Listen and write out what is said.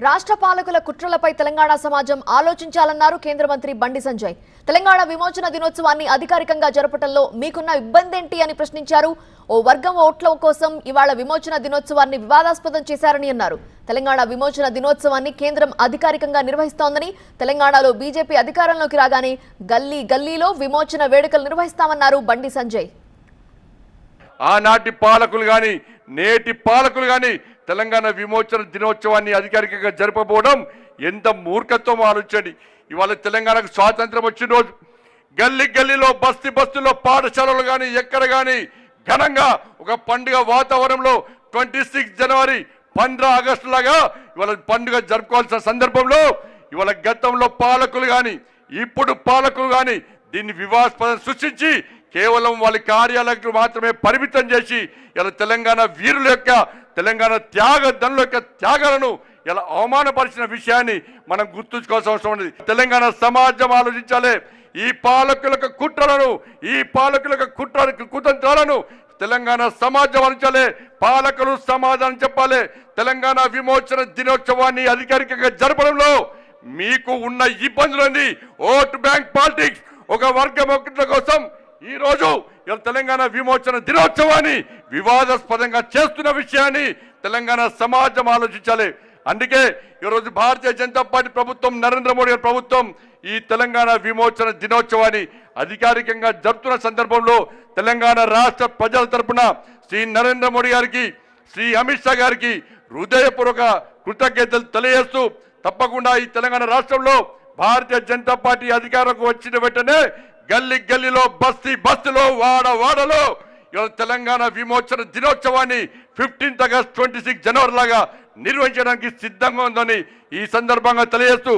రాష్ట్ర పాలకుల కుట్రలపై తెలంగాణ సమాజం ఆలోచించాలన్నారు కేంద్ర మంత్రి బండి సంజయ్. తెలంగాణ విమోచన దినోత్సవాన్ని అధికారికంగా జరపడంలో మీకున్న ఇబ్బందేంటి అని ప్రశ్నించారు. ఓ వర్గం ఓట్ల కోసం ఇవాళ విమోచన దినోత్సవాన్ని వివాదాస్పదం చేశారని అన్నారు. తెలంగాణ విమోచన దినోత్సవాన్ని కేంద్రం అధికారికంగా నిర్వహిస్తోందని, తెలంగాణలో బీజేపీ అధికారంలోకి రాగానే గల్లీ గల్లీలో విమోచన వేడుకలు నిర్వహిస్తామన్నారు బండి సంజయ్. ఆనాటి పాలకులు గాని నేటి పాలకులు గాని తెలంగాణ విమోచన దినోత్సవాన్ని అధికారికంగా జరపబోవడం ఎంత మూర్ఖత్వం ఆలోచించండి. ఇవాళ తెలంగాణకు స్వాతంత్రం వచ్చిన రోజు గల్లీ గల్లీలో బస్తీలో పాఠశాలలు కానీ ఎక్కడ కానీ ఘనంగా ఒక పండుగ వాతావరణంలో 26 జనవరి 15 ఆగస్టు లాగా ఇవాళ పండుగ జరుపుకోవాల్సిన సందర్భంలో ఇవాళ గతంలో పాలకులు కానీ ఇప్పుడు పాలకులు కానీ దీన్ని వివాదాస్పదం సృష్టించి కేవలం వాళ్ళ కార్యాలయాలకు మాత్రమే పరిమితం చేసి ఇలా తెలంగాణ వీరుల యొక్క తెలంగాణ త్యాగదనుల యొక్క త్యాగాలను ఇలా అవమానపరిచిన విషయాన్ని మనం గుర్తుంచుకోవాల్సిన అవసరం ఉంది. తెలంగాణ సమాజం ఆలోచించాలి. ఈ పాలకుల కుతంత్రాలను తెలంగాణ సమాజం ఆలోచించాలి. పాలకులు సమాధానం చెప్పాలి. తెలంగాణ విమోచన దినోత్సవాన్ని అధికారికంగా జరపడంలో మీకు ఉన్న ఇబ్బందులని ఓట్ బ్యాంక్ పాలిటిక్స్ ఒక వర్గం ఒకటి కోసం ఈ రోజు తెలంగాణ విమోచన దినోత్సవాన్ని వివాదాస్పదంగా చేస్తున్న విషయాన్ని తెలంగాణ సమాజం ఆలోచించాలి. అందుకే ఈరోజు భారతీయ జనతా పార్టీ ప్రభుత్వం, నరేంద్ర మోడీ గారి ప్రభుత్వం ఈ తెలంగాణ విమోచన దినోత్సవాన్ని అధికారికంగా జరుపుతున్న సందర్భంలో తెలంగాణ రాష్ట్ర ప్రజల తరపున శ్రీ నరేంద్ర మోడీ గారికి, శ్రీ అమిత్ షా గారికి హృదయపూర్వక కృతజ్ఞతలు తెలియజేస్తూ తప్పకుండా ఈ తెలంగాణ రాష్ట్రంలో భారతీయ జనతా పార్టీ అధికారంలోకి వచ్చిన వెంటనే గల్లీ గల్లీలో బస్తీలో వాడలో తెలంగాణ విమోచన దినోత్సవాన్ని 15 ఆగస్టు 26 జనవరి లాగా నిర్వహించడానికి సిద్ధంగా ఉందని ఈ సందర్భంగా తెలియజేస్తూ